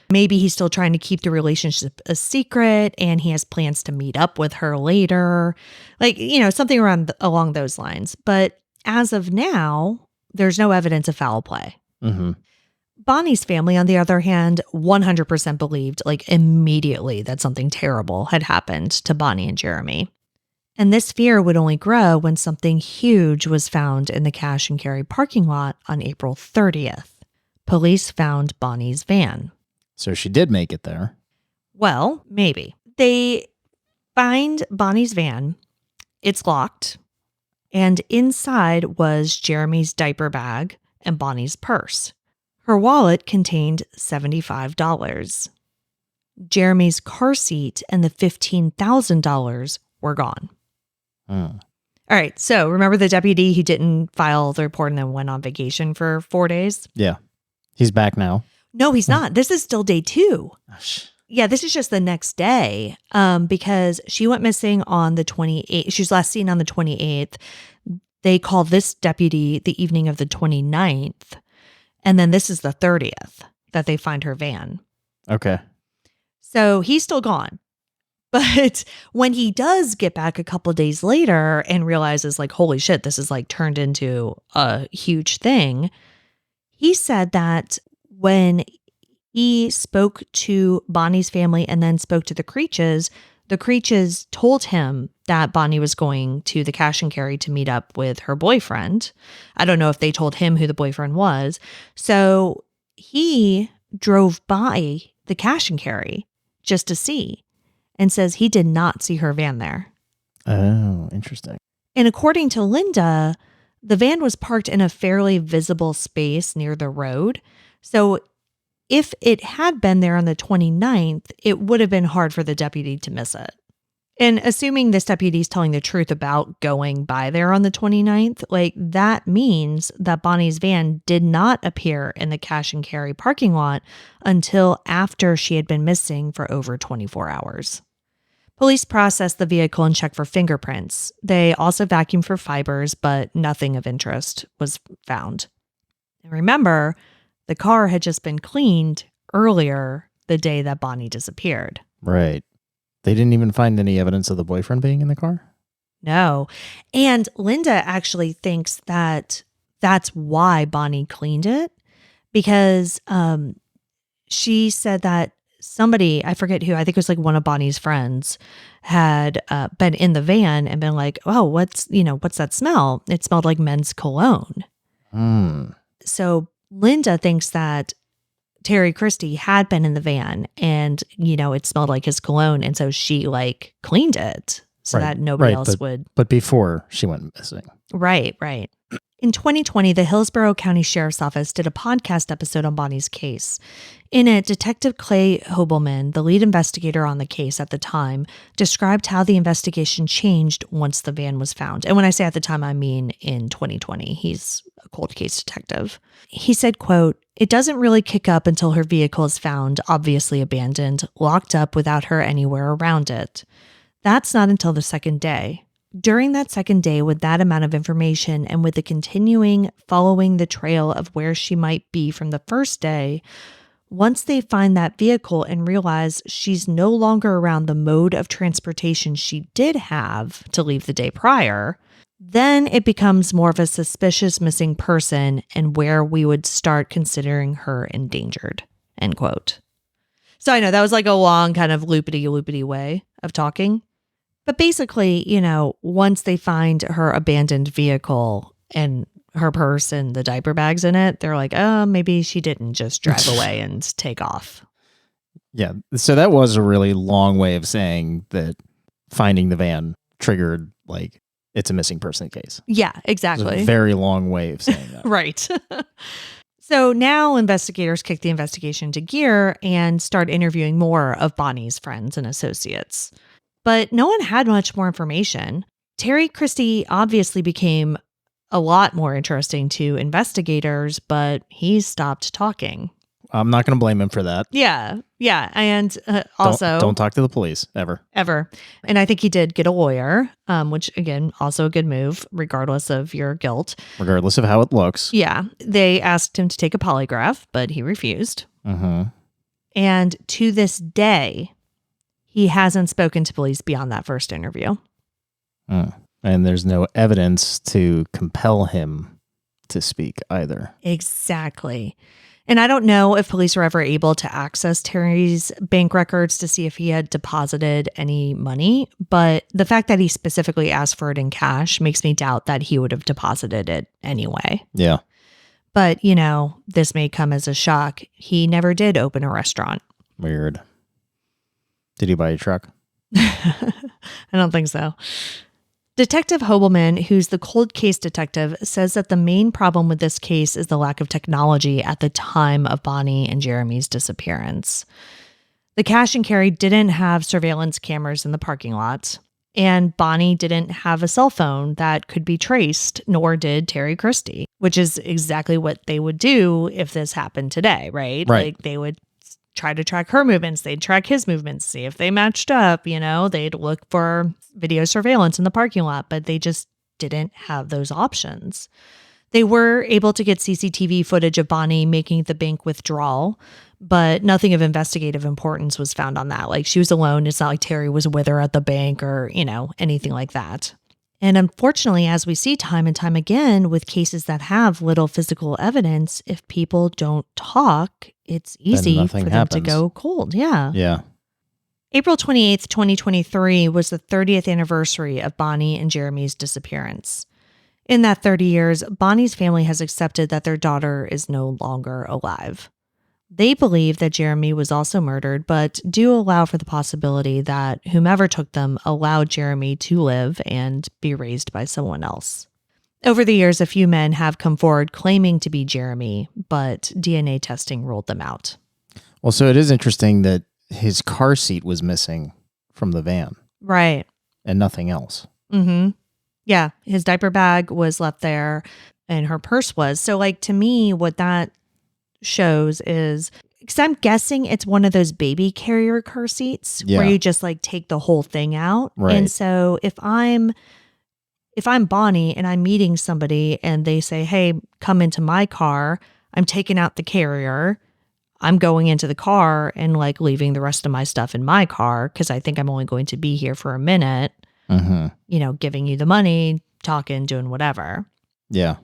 Speaker 1: Maybe he's still trying to keep the relationship a secret and he has plans to meet up with her later. Like, something along those lines. But as of now, there's no evidence of foul play.
Speaker 2: Mm-hmm.
Speaker 1: Bonnie's family, on the other hand, 100% believed, like immediately, that something terrible had happened to Bonnie and Jeremy. And this fear would only grow when something huge was found in the cash and carry parking lot on April 30th. Police found Bonnie's van.
Speaker 2: So she did make it there.
Speaker 1: Well, maybe. They find Bonnie's van. It's locked. And inside was Jeremy's diaper bag and Bonnie's purse. Her wallet contained $75. Jeremy's car seat and the $15,000 were gone. All right. So remember the deputy who didn't file the report and then went on vacation for 4 days?
Speaker 2: Yeah. He's back now.
Speaker 1: No, he's not. This is still day 2.
Speaker 2: Gosh.
Speaker 1: Yeah, this is just the next day because she went missing on the 28th. She was last seen on the 28th. They called this deputy the evening of the 29th. And then this is the 30th that they find her van.
Speaker 2: Okay.
Speaker 1: So he's still gone. But when he does get back a couple days later and realizes like, holy shit, this is like turned into a huge thing. He said that when he spoke to Bonnie's family and then spoke to the Creeches told him that Bonnie was going to the cash and carry to meet up with her boyfriend. I don't know if they told him who the boyfriend was. So he drove by the cash and carry just to see and says he did not see her van there.
Speaker 2: Oh, interesting.
Speaker 1: And according to Linda, the van was parked in a fairly visible space near the road. So if it had been there on the 29th, it would have been hard for the deputy to miss it. And assuming this deputy is telling the truth about going by there on the 29th, like that means that Bonnie's van did not appear in the cash and carry parking lot until after she had been missing for over 24 hours. Police processed the vehicle and checked for fingerprints. They also vacuumed for fibers, but nothing of interest was found. And remember, the car had just been cleaned earlier the day that Bonnie disappeared.
Speaker 2: Right. They didn't even find any evidence of the boyfriend being in the car?
Speaker 1: No. And Linda actually thinks that that's why Bonnie cleaned it because she said that somebody, I forget who, I think it was like one of Bonnie's friends, had been in the van and been like, oh, what's that smell? It smelled like men's cologne. So Linda thinks that Terry Christie had been in the van and, it smelled like his cologne. And so she cleaned it so that nobody else would.
Speaker 2: But before she went missing.
Speaker 1: Right. In 2020, the Hillsborough County Sheriff's Office did a podcast episode on Bonnie's case. In it, Detective Clay Hobelman, the lead investigator on the case at the time, described how the investigation changed once the van was found. And when I say at the time, I mean in 2020. He's a cold case detective. He said, quote, "It doesn't really kick up until her vehicle is found, obviously abandoned, locked up without her anywhere around it. That's not until the second day. During that second day, with that amount of information and with the continuing following the trail of where she might be from the first day, once they find that vehicle and realize she's no longer around the mode of transportation she did have to leave the day prior, then it becomes more of a suspicious missing person and where we would start considering her endangered," end quote. So I know that was a long kind of loopity way of talking. But basically, once they find her abandoned vehicle and her purse and the diaper bags in it, they're like, oh, maybe she didn't just drive away and take off.
Speaker 2: Yeah. So that was a really long way of saying that finding the van triggered, it's a missing person case.
Speaker 1: Yeah, exactly.
Speaker 2: It's a very long way of saying that.
Speaker 1: Right. So now investigators kick the investigation into gear and start interviewing more of Bonnie's friends and associates. But no one had much more information. Terry Christie obviously became a lot more interesting to investigators, but he stopped talking.
Speaker 2: I'm not going to blame him for that.
Speaker 1: Yeah. And also...
Speaker 2: Don't talk to the police, ever.
Speaker 1: And I think he did get a lawyer, which, again, also a good move, regardless of your guilt.
Speaker 2: Regardless of how it looks.
Speaker 1: Yeah. They asked him to take a polygraph, but he refused.
Speaker 2: Mm-hmm.
Speaker 1: And to this day... he hasn't spoken to police beyond that first interview.
Speaker 2: And there's no evidence to compel him to speak either.
Speaker 1: Exactly. And I don't know if police were ever able to access Terry's bank records to see if he had deposited any money, but the fact that he specifically asked for it in cash makes me doubt that he would have deposited it anyway.
Speaker 2: Yeah.
Speaker 1: But, this may come as a shock. He never did open a restaurant.
Speaker 2: Weird. Did he buy a truck?
Speaker 1: I don't think so. Detective Hobelman, who's the cold case detective, says that the main problem with this case is the lack of technology at the time of Bonnie and Jeremy's disappearance. The cash and carry didn't have surveillance cameras in the parking lot, and Bonnie didn't have a cell phone that could be traced, nor did Terry Christie, which is exactly what they would do if this happened today, right? They would try to track her movements. They'd track his movements, see if they matched up, they'd look for video surveillance in the parking lot, but they just didn't have those options. They were able to get CCTV footage of Bonnie making the bank withdrawal, but nothing of investigative importance was found on that. She was alone. It's not like Terry was with her at the bank or, anything like that. And unfortunately, as we see time and time again with cases that have little physical evidence, if people don't talk, it's easy for them to go cold. Yeah.
Speaker 2: Yeah.
Speaker 1: April 28th, 2023 was the 30th anniversary of Bonnie and Jeremy's disappearance. In that 30 years, Bonnie's family has accepted that their daughter is no longer alive. They believe that Jeremy was also murdered, but do allow for the possibility that whomever took them allowed Jeremy to live and be raised by someone else. Over the years, a few men have come forward claiming to be Jeremy, but DNA testing ruled them out.
Speaker 2: Well, so it is interesting that his car seat was missing from the van.
Speaker 1: Right.
Speaker 2: And nothing else.
Speaker 1: Mm-hmm. Yeah, his diaper bag was left there and her purse was. So, to me, what that shows is, because I'm guessing it's one of those baby carrier car seats where you just take the whole thing out.
Speaker 2: Right.
Speaker 1: And so if I'm Bonnie and I'm meeting somebody and they say, hey, come into my car, I'm taking out the carrier, I'm going into the car and leaving the rest of my stuff in my car because I think I'm only going to be here for a minute, giving you the money, talking, doing whatever.
Speaker 2: Yeah.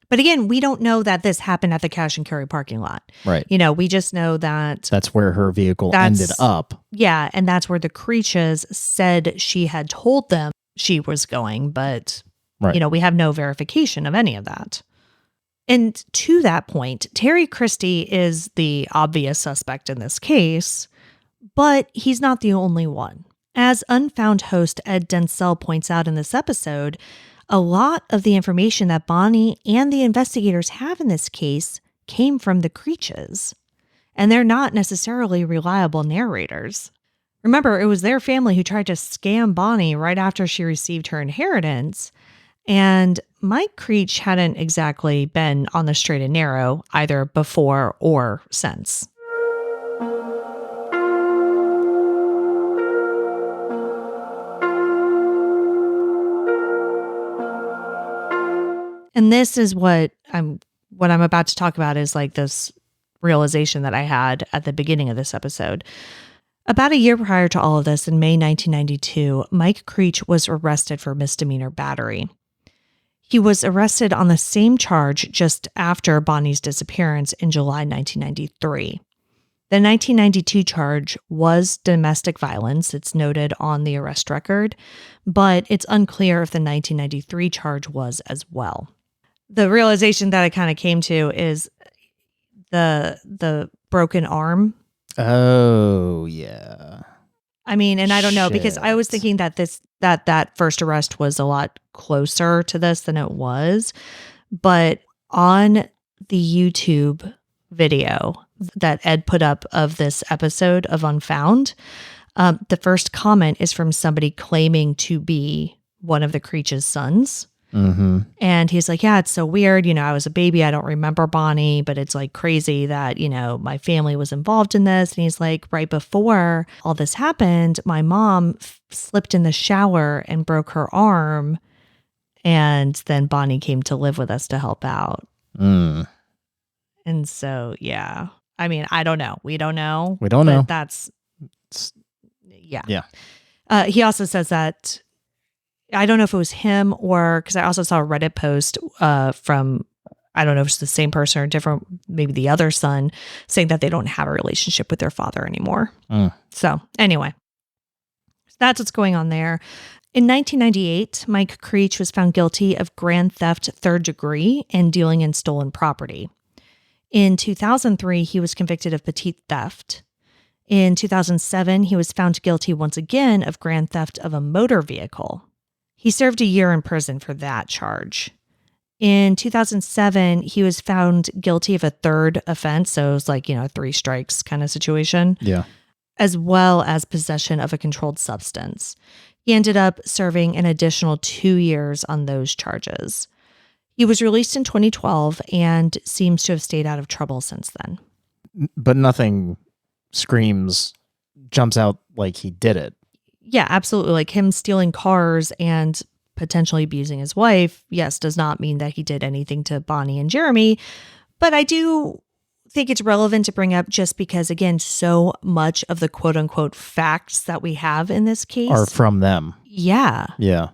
Speaker 1: But again, we don't know that this happened at the cash and carry parking lot.
Speaker 2: Right.
Speaker 1: We just know that
Speaker 2: that's where her vehicle ended up.
Speaker 1: Yeah. And that's where the Creeches said she had told them she was going. But, we have no verification of any of that. And to that point, Terry Christie is the obvious suspect in this case, but he's not the only one. As Unfound host Ed Densell points out in this episode, a lot of the information that Bonnie and the investigators have in this case came from the Creeches, and they're not necessarily reliable narrators. Remember, it was their family who tried to scam Bonnie right after she received her inheritance, and Mike Creech hadn't exactly been on the straight and narrow either before or since. And this is what I'm about to talk about is like this realization that I had at the beginning of this episode. About a year prior to all of this, in May 1992, Mike Creech was arrested for misdemeanor battery. He was arrested on the same charge just after Bonnie's disappearance in July 1993. The 1992 charge was domestic violence. It's noted on the arrest record, but it's unclear if the 1993 charge was as well. The realization that I kind of came to is the broken arm.
Speaker 2: Oh, yeah.
Speaker 1: I mean, and I don't know, because I was thinking that that first arrest was a lot closer to this than it was. But on the YouTube video that Ed put up of this episode of Unfound, the first comment is from somebody claiming to be one of the Creech's sons.
Speaker 2: Mm-hmm.
Speaker 1: And he's like, yeah, it's so weird. I was a baby. I don't remember Bonnie, but it's like crazy that, my family was involved in this. And he's like, right before all this happened, my mom slipped in the shower and broke her arm. And then Bonnie came to live with us to help out.
Speaker 2: Mm.
Speaker 1: And so, yeah, I mean, I don't know. We don't know. That's, yeah.
Speaker 2: Yeah.
Speaker 1: He also says that, I don't know if it was him or, because I also saw a Reddit post from, I don't know if it's the same person or different, maybe the other son, saying that they don't have a relationship with their father anymore. So anyway, that's what's going on there. In 1998, Mike Creech was found guilty of grand theft third degree and dealing in stolen property. In 2003, he was convicted of petite theft. In 2007, he was found guilty once again of grand theft of a motor vehicle. He served a year in prison for that charge. In 2007, he was found guilty of a third offense. So it was like, 3 strikes kind of situation.
Speaker 2: Yeah.
Speaker 1: As well as possession of a controlled substance. He ended up serving an additional 2 years on those charges. He was released in 2012 and seems to have stayed out of trouble since then.
Speaker 2: But nothing jumps out like he did it.
Speaker 1: Yeah, absolutely. Like him stealing cars and potentially abusing his wife, yes, does not mean that he did anything to Bonnie and Jeremy. But I do think it's relevant to bring up just because, again, so much of the quote unquote facts that we have in this case
Speaker 2: are from them.
Speaker 1: Yeah.
Speaker 2: Yeah.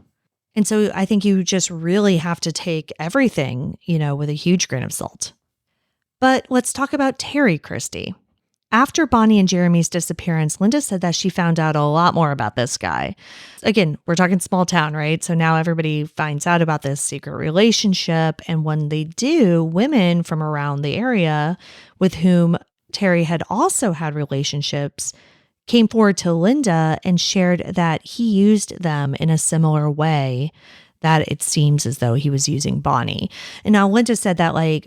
Speaker 1: And so I think you just really have to take everything, with a huge grain of salt. But let's talk about Terry Christie. After Bonnie and Jeremy's disappearance, Linda said that she found out a lot more about this guy. Again, we're talking small town, right? So now everybody finds out about this secret relationship. And when they do, women from around the area with whom Terry had also had relationships came forward to Linda and shared that he used them in a similar way that it seems as though he was using Bonnie. And now Linda said that,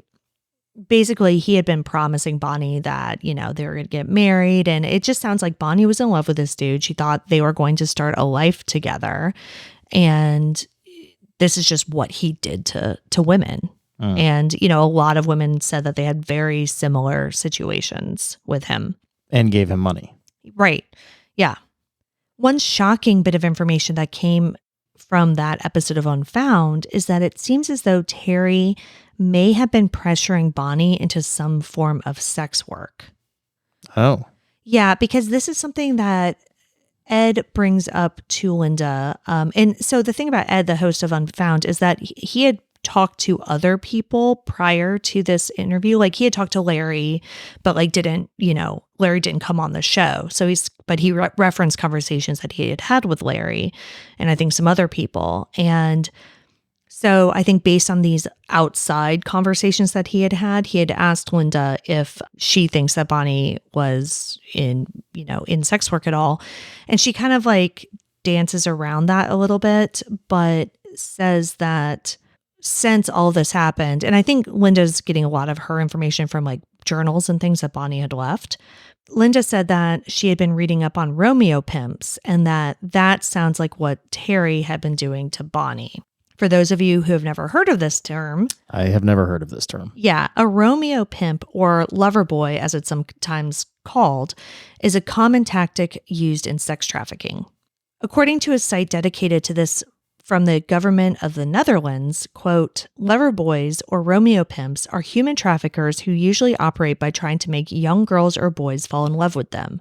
Speaker 1: basically, he had been promising Bonnie that, they were going to get married. And it just sounds like Bonnie was in love with this dude. She thought they were going to start a life together. And this is just what he did to women. And, a lot of women said that they had very similar situations with him.
Speaker 2: And gave him money.
Speaker 1: Right. Yeah. One shocking bit of information that came from that episode of Unfound is that it seems as though Terry may have been pressuring Bonnie into some form of sex work.
Speaker 2: Oh.
Speaker 1: Yeah, because this is something that Ed brings up to Linda. And so the thing about Ed, the host of Unfound, is that he had talked to other people prior to this interview. Like he had talked to Larry, but Larry didn't come on the show. So he referenced conversations that he had had with Larry and I think some other people. And So I think based on these outside conversations that he had asked Linda if she thinks that Bonnie was in sex work at all. And she kind of like dances around that a little bit, but says that since all this happened, and I think Linda's getting a lot of her information from like journals and things that Bonnie had left. Linda said that she had been reading up on Romeo pimps and that sounds like what Terry had been doing to Bonnie. For those of you who have never heard of this term.
Speaker 2: I have never heard of this term.
Speaker 1: Yeah. A Romeo pimp, or lover boy, as it's sometimes called, is a common tactic used in sex trafficking. According to a site dedicated to this from the government of the Netherlands, quote, lover boys or Romeo pimps are human traffickers who usually operate by trying to make young girls or boys fall in love with them.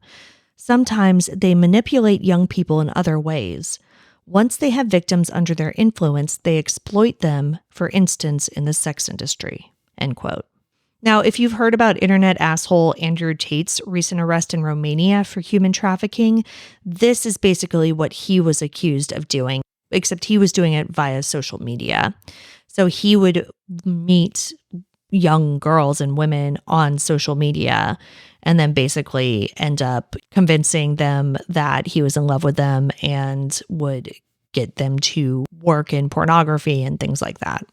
Speaker 1: Sometimes they manipulate young people in other ways. Once they have victims under their influence, they exploit them, for instance, in the sex industry, end quote. Now, if you've heard about internet asshole Andrew Tate's recent arrest in Romania for human trafficking, this is basically what he was accused of doing, except he was doing it via social media. So he would meet young girls and women on social media and then basically end up convincing them that he was in love with them and would get them to work in pornography and things like that.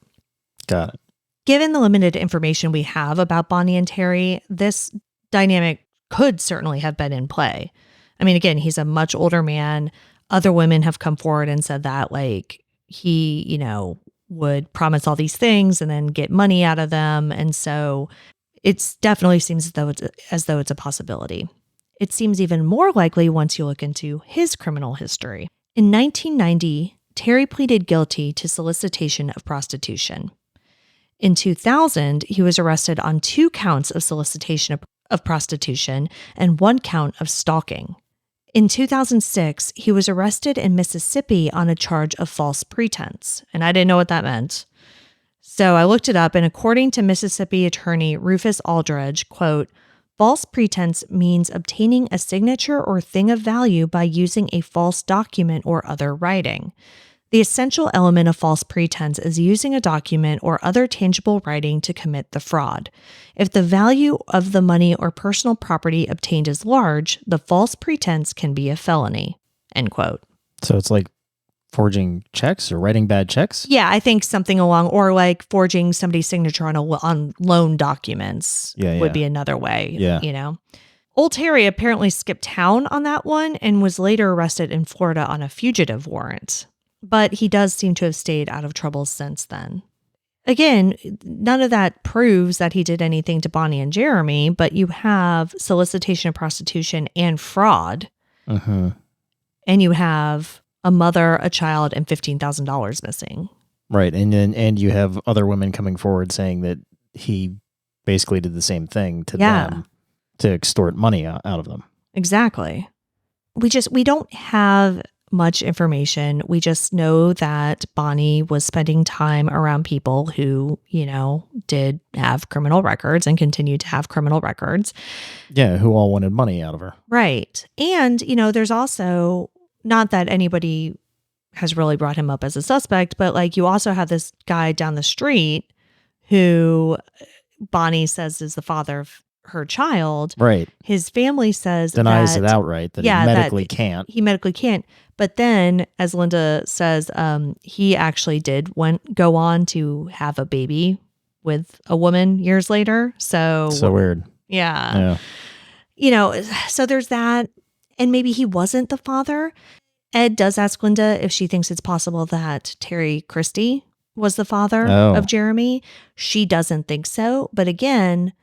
Speaker 2: Got it.
Speaker 1: Given the limited information we have about Bonnie and Terry, this dynamic could certainly have been in play. I mean, again, he's a much older man. Other women have come forward and said that like he, would promise all these things and then get money out of them. And so it definitely seems as though it's a possibility. It seems even more likely once you look into his criminal history. In 1990, Terry pleaded guilty to solicitation of prostitution. In 2000, he was arrested on 2 counts of solicitation of prostitution and 1 count of stalking. In 2006, he was arrested in Mississippi on a charge of false pretense, and I didn't know what that meant. So I looked it up, and according to Mississippi attorney Rufus Aldridge, quote, false pretense means obtaining a signature or thing of value by using a false document or other writing. The essential element of false pretense is using a document or other tangible writing to commit the fraud. If the value of the money or personal property obtained is large, the false pretense can be a felony, end quote.
Speaker 2: So it's like forging checks or writing bad checks?
Speaker 1: Yeah, I think something along, or like forging somebody's signature on loan documents would be another way, Old Terry apparently skipped town on that one and was later arrested in Florida on a fugitive warrant. But he does seem to have stayed out of trouble since then. Again, none of that proves that he did anything to Bonnie and Jeremy, but you have solicitation of prostitution and fraud.
Speaker 2: Uh-huh.
Speaker 1: And you have a mother, a child, and $15,000 missing.
Speaker 2: Right. And you have other women coming forward saying that he basically did the same thing to them to extort money out of them.
Speaker 1: Exactly. We don't have much information. We just know that Bonnie was spending time around people who, did have criminal records and continue to have criminal records.
Speaker 2: Yeah, who all wanted money out of her.
Speaker 1: Right. And, there's also, not that anybody has really brought him up as a suspect, but like you also have this guy down the street who Bonnie says is the father of her child.
Speaker 2: Right.
Speaker 1: His family says
Speaker 2: denies it outright that he medically can't.
Speaker 1: He medically can't. But then, as Linda says, he actually did go on to have a baby with a woman years later. So
Speaker 2: weird.
Speaker 1: Yeah. So there's that. And maybe he wasn't the father. Ed does ask Linda if she thinks it's possible that Terry Christie was the father of Jeremy. She doesn't think so. But again,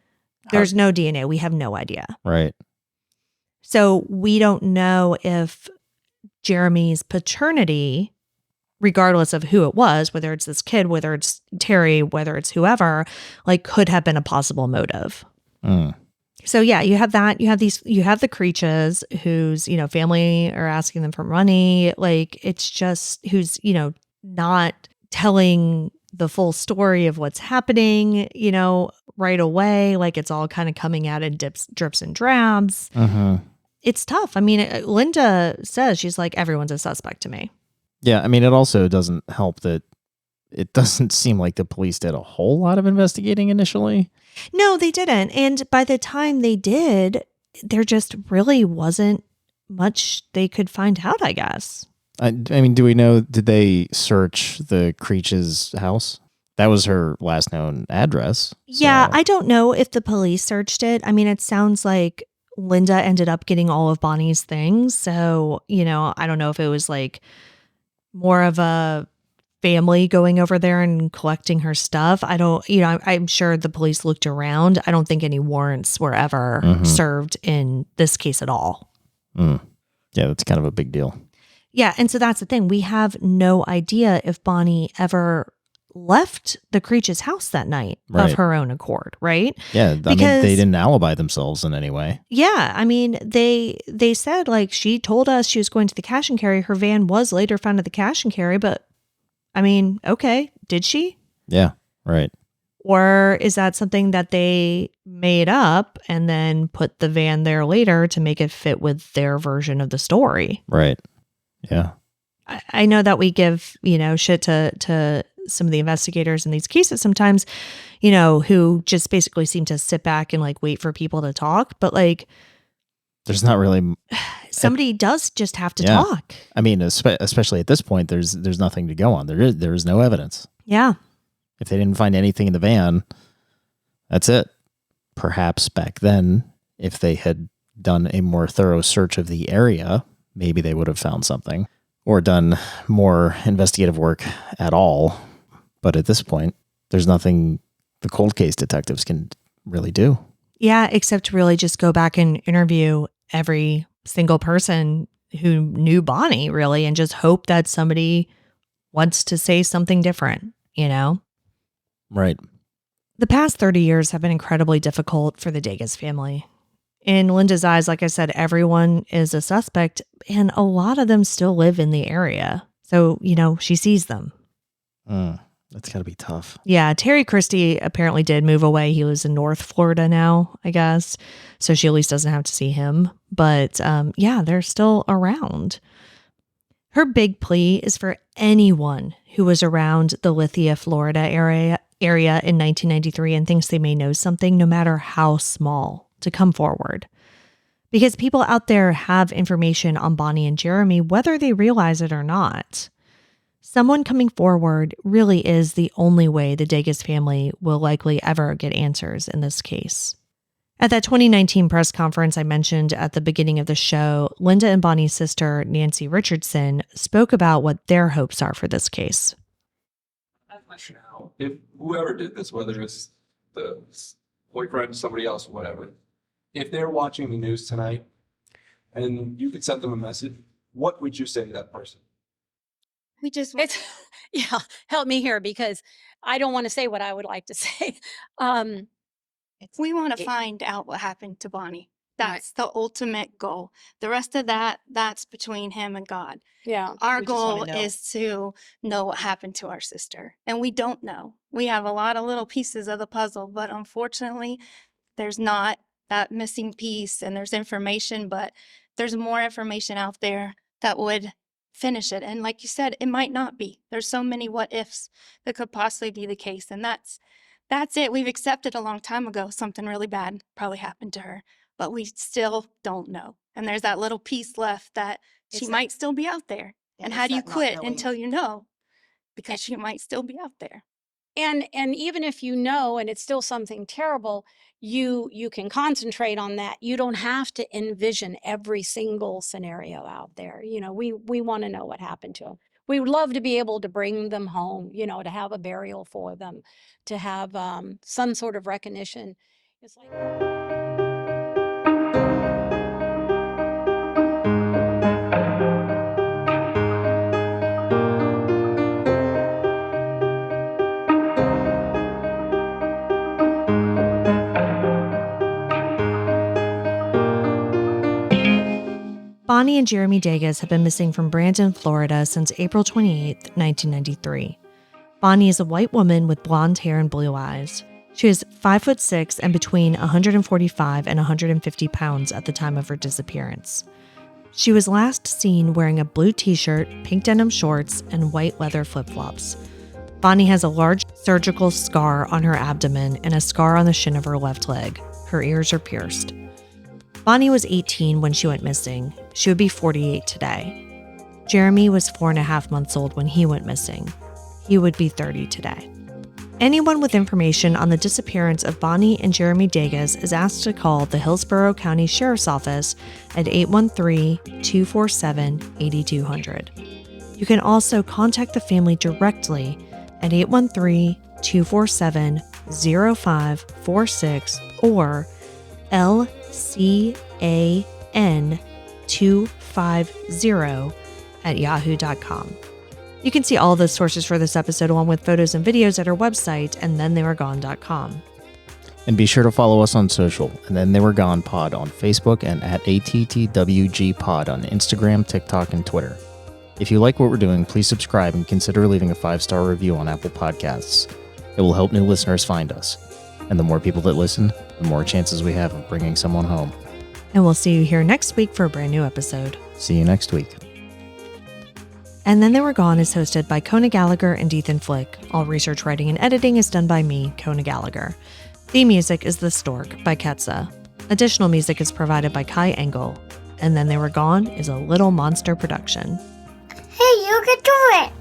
Speaker 1: there's no DNA. We have no idea.
Speaker 2: Right.
Speaker 1: So we don't know if Jeremy's paternity, regardless of who it was, whether it's this kid, whether it's Terry, whether it's whoever, like could have been a possible motive.
Speaker 2: Mm.
Speaker 1: So yeah, you have that. You have the Creeches whose, family are asking them for money. Like it's just who's, not telling the full story of what's happening, right away. Like it's all kind of coming out in drips and drabs.
Speaker 2: Uh-huh.
Speaker 1: It's tough. I mean, Linda says, she's like, everyone's a suspect to me.
Speaker 2: Yeah. I mean, it also doesn't help that it doesn't seem like the police did a whole lot of investigating initially.
Speaker 1: No, they didn't. And by the time they did, there just really wasn't much they could find out, I guess.
Speaker 2: I mean, do we know, did they search the Creech's house? That was her last known address.
Speaker 1: Yeah, I don't know if the police searched it. I mean, it sounds like Linda ended up getting all of Bonnie's things. So, I don't know if it was like more of a family going over there and collecting her stuff. I don't, I'm sure the police looked around. I don't think any warrants were ever served in this case at all.
Speaker 2: Yeah, that's kind of a big deal.
Speaker 1: Yeah, and so that's the thing. We have no idea if Bonnie ever left the Creech's house that night of her own accord, right?
Speaker 2: Yeah, I mean, they didn't alibi themselves in any way.
Speaker 1: Yeah, I mean, they said, like, she told us she was going to the cash and carry. Her van was later found at the cash and carry, but, I mean, okay, did she?
Speaker 2: Yeah, right.
Speaker 1: Or is that something that they made up and then put the van there later to make it fit with their version of the story?
Speaker 2: Right, yeah.
Speaker 1: I know that we give, shit to some of the investigators in these cases sometimes, who just basically seem to sit back and like wait for people to talk. But like,
Speaker 2: there's not really
Speaker 1: somebody does just have to talk.
Speaker 2: I mean, especially at this point, there's nothing to go on. There is no evidence.
Speaker 1: Yeah.
Speaker 2: If they didn't find anything in the van, that's it. Perhaps back then, if they had done a more thorough search of the area, maybe they would have found something or done more investigative work at all. But at this point, there's nothing the cold case detectives can really do.
Speaker 1: Yeah, except really just go back and interview every single person who knew Bonnie, really, and just hope that somebody wants to say something different,
Speaker 2: Right.
Speaker 1: The past 30 years have been incredibly difficult for the Dages family. In Linda's eyes, like I said, everyone is a suspect, and a lot of them still live in the area. So, she sees them.
Speaker 2: That's got to be tough.
Speaker 1: Yeah, Terry Christie apparently did move away. He lives in North Florida now, I guess. So she at least doesn't have to see him. But they're still around. Her big plea is for anyone who was around the Lithia, Florida area in 1993 and thinks they may know something, no matter how small, to come forward. Because people out there have information on Bonnie and Jeremy, whether they realize it or not. Someone coming forward really is the only way the Dages family will likely ever get answers in this case. At that 2019 press conference I mentioned at the beginning of the show, Linda and Bonnie's sister, Nancy Richardson, spoke about what their hopes are for this case.
Speaker 3: If whoever did this, whether it's the boyfriend, somebody else, whatever, if they're watching the news tonight and you could send them a message, what would you say to that person?
Speaker 4: Help me here, because I don't want to say what I would like to say.
Speaker 5: We want to find out what happened to Bonnie. That's the ultimate goal. The rest of that's between him and God.
Speaker 4: Yeah.
Speaker 5: Our goal is to know what happened to our sister. And we don't know. We have a lot of little pieces of the puzzle, but unfortunately, there's not that missing piece, and there's information, but there's more information out there that would finish it. And like you said, it might not be. There's so many what ifs that could possibly be the case. And that's it. We've accepted a long time ago something really bad probably happened to her, but we still don't know. And there's that little piece left that she might still be out there. And how do you quit until you know? Because she might still be out there.
Speaker 4: And even if you know, and it's still something terrible, you can concentrate on that. You don't have to envision every single scenario out there. We want to know what happened to them. We would love to be able to bring them home, to have a burial for them, to have some sort of recognition. It's like...
Speaker 1: Bonnie and Jeremy Dages have been missing from Brandon, Florida since April 28, 1993. Bonnie is a white woman with blonde hair and blue eyes. She is 5'6" and between 145 and 150 pounds at the time of her disappearance. She was last seen wearing a blue t-shirt, pink denim shorts, and white leather flip-flops. Bonnie has a large surgical scar on her abdomen and a scar on the shin of her left leg. Her ears are pierced. Bonnie was 18 when she went missing. She would be 48 today. Jeremy was 4.5 months old when he went missing. He would be 30 today. Anyone with information on the disappearance of Bonnie and Jeremy Dages is asked to call the Hillsborough County Sheriff's Office at 813-247-8200. You can also contact the family directly at 813-247-0546 or lcan250@yahoo.com. You can see all the sources for this episode along with photos and videos at our website, and thentheyweregone.com.
Speaker 2: And be sure to follow us on social, and Then They Were Gone Pod on Facebook and at ATTWG Pod on Instagram, TikTok, and Twitter. If you like what we're doing, please subscribe and consider leaving a 5-star review on Apple Podcasts. It will help new listeners find us. And the more people that listen, the more chances we have of bringing someone home.
Speaker 1: And we'll see you here next week for a brand new episode.
Speaker 2: See you next week.
Speaker 1: And Then They Were Gone is hosted by Kona Gallagher and Ethan Flick. All research, writing, and editing is done by me, Kona Gallagher. Theme music is The Stork by Ketsa. Additional music is provided by Kai Engel. And Then They Were Gone is a Little Monster production.
Speaker 6: Hey, you can do it!